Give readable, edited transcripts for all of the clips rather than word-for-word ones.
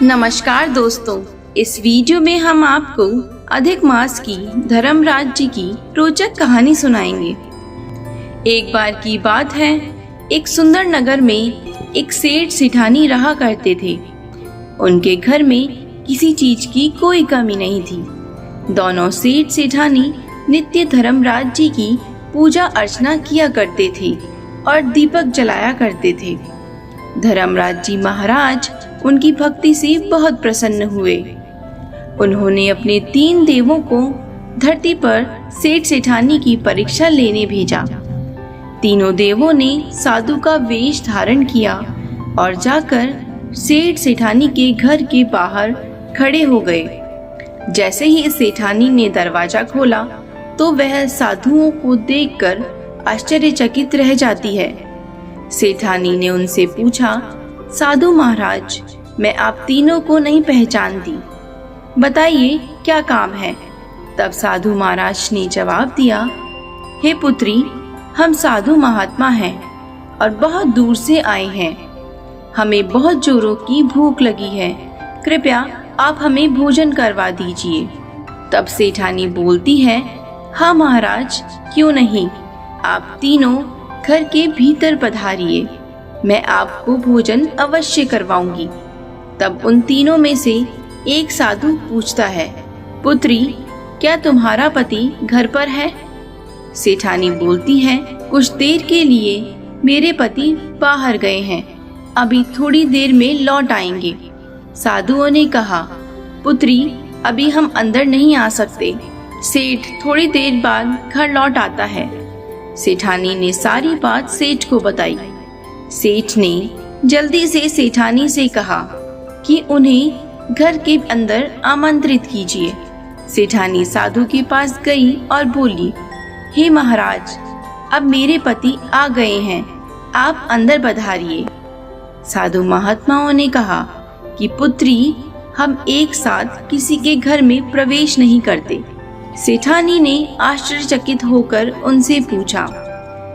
नमस्कार दोस्तों, इस वीडियो में हम आपको अधिक मास की धर्मराज जी की रोचक कहानी सुनाएंगे। एक बार की बात है, एक सुंदर नगर में एक सेठ सेठानी रहा करते थे। उनके घर में किसी चीज की कोई कमी नहीं थी। दोनों सेठ सेठानी नित्य धर्मराज जी की पूजा अर्चना किया करते थे और दीपक जलाया करते थे। धर्मराज जी महाराज उनकी भक्ति से बहुत प्रसन्न हुए। उन्होंने अपने 3 देवों को धरती पर सेठ सेठानी की परीक्षा लेने भेजा। तीनों देवों ने साधु का वेश धारण किया और जाकर सेठ सेठानी के घर के बाहर खड़े हो गए। जैसे ही सेठानी ने दरवाजा खोला तो वह साधुओं को देखकर आश्चर्यचकित रह जाती है। सेठानी ने उनसे पूछा, साधु महाराज, मैं आप तीनों को नहीं पहचानती, बताइए क्या काम है। तब साधु महाराज ने जवाब दिया, हे पुत्री, हम साधु महात्मा हैं और बहुत दूर से आए हैं। हमें बहुत जोरों की भूख लगी है, कृपया आप हमें भोजन करवा दीजिए। तब सेठानी बोलती है, हाँ महाराज, क्यों नहीं, आप तीनों घर के भीतर पधारिए, मैं आपको भोजन अवश्य करवाऊंगी। तब उन तीनों में से एक साधु पूछता है, पुत्री, क्या तुम्हारा पति घर पर है? सेठानी बोलती है, कुछ देर के लिए मेरे पति बाहर गए हैं, अभी थोड़ी देर में लौट आएंगे। साधुओं ने कहा, पुत्री, अभी हम अंदर नहीं आ सकते, सेठ थोड़ी देर बाद घर लौट आता है। सेठानी ने सारी बात सेठ को बताई। सेठ ने जल्दी से सेठानी से कहा कि उन्हें घर के अंदर आमंत्रित कीजिए। सेठानी साधु के पास गई और बोली, हे महाराज, अब मेरे पति आ गए हैं, आप अंदर पधारिए। साधु महात्माओं ने कहा कि पुत्री, हम एक साथ किसी के घर में प्रवेश नहीं करते। सेठानी ने आश्चर्यचकित होकर उनसे पूछा,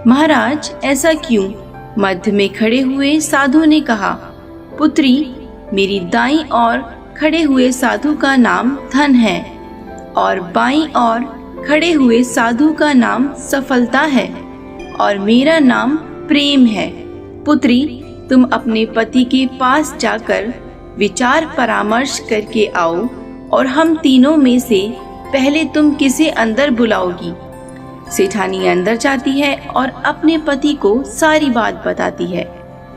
महाराज, ऐसा क्यों? मध्य में खड़े हुए साधु ने कहा, पुत्री, मेरी दाईं ओर खड़े हुए साधु का नाम धन है और बाईं ओर खड़े हुए साधु का नाम सफलता है और मेरा नाम प्रेम है। पुत्री, तुम अपने पति के पास जाकर विचार परामर्श करके आओ और हम तीनों में से पहले तुम किसे अंदर बुलाओगी। सेठानी अंदर जाती है और अपने पति को सारी बात बताती है।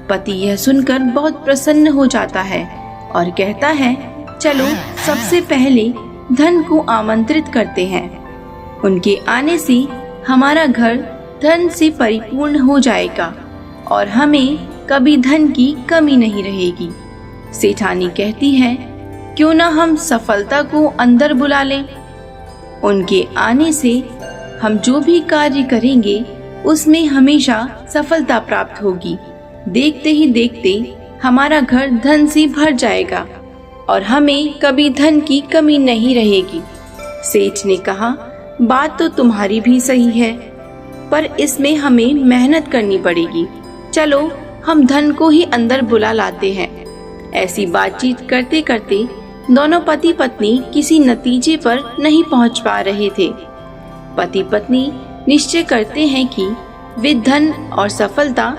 पति यह सुनकर बहुत प्रसन्न हो जाता है और कहता है, चलो सबसे पहले धन को आमंत्रित करते हैं। उनके आने से हमारा घर धन से परिपूर्ण हो जाएगा और हमें कभी धन की कमी नहीं रहेगी। सेठानी कहती है, क्यों ना हम सफलता को अंदर बुला लें। उनके आने से हम जो भी कार्य करेंगे उसमें हमेशा सफलता प्राप्त होगी। देखते ही देखते हमारा घर धन से भर जाएगा और हमें कभी धन की कमी नहीं रहेगी। सेठ ने कहा, बात तो तुम्हारी भी सही है, पर इसमें हमें मेहनत करनी पड़ेगी। चलो हम धन को ही अंदर बुला लाते हैं। ऐसी बातचीत करते करते दोनों पति पत्नी किसी नतीजे पर नहीं पहुंच पा रहे थे। पति पत्नी निश्चय करते हैं कि वे धन और सफलता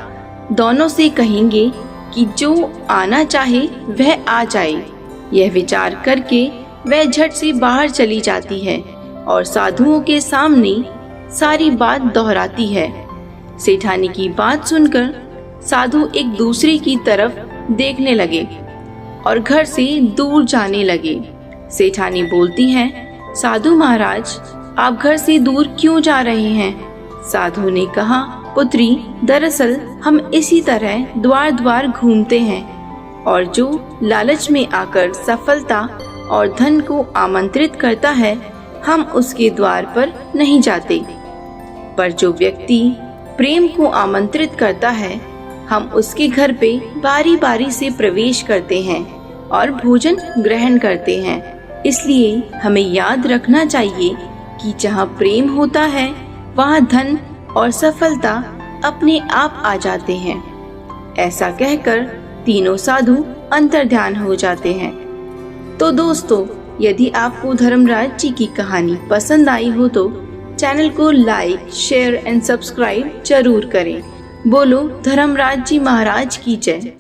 दोनों से कहेंगे कि जो आना चाहे वह आ जाए। यह विचार करके वह झट से बाहर चली जाती है और साधुओं के सामने सारी बात दोहराती है। सेठानी की बात सुनकर साधु एक दूसरे की तरफ देखने लगे और घर से दूर जाने लगे। सेठानी बोलती है, साधु महाराज, आप घर से दूर क्यों जा रहे हैं? साधु ने कहा, पुत्री, दरअसल हम इसी तरह द्वार द्वार घूमते हैं और जो लालच में आकर सफलता और धन को आमंत्रित करता है, हम उसके द्वार पर नहीं जाते। पर जो व्यक्ति प्रेम को आमंत्रित करता है, हम उसके घर पे बारी बारी से प्रवेश करते हैं और भोजन ग्रहण करते हैं। इसलिए हमें याद रखना चाहिए कि जहाँ प्रेम होता है वहाँ धन और सफलता अपने आप आ जाते हैं। ऐसा कहकर तीनों साधु अंतर्ध्यान हो जाते हैं। तो दोस्तों, यदि आपको धर्मराज जी की कहानी पसंद आई हो तो चैनल को लाइक, शेयर एंड सब्सक्राइब जरूर करें। बोलो धर्मराज जी महाराज की जय।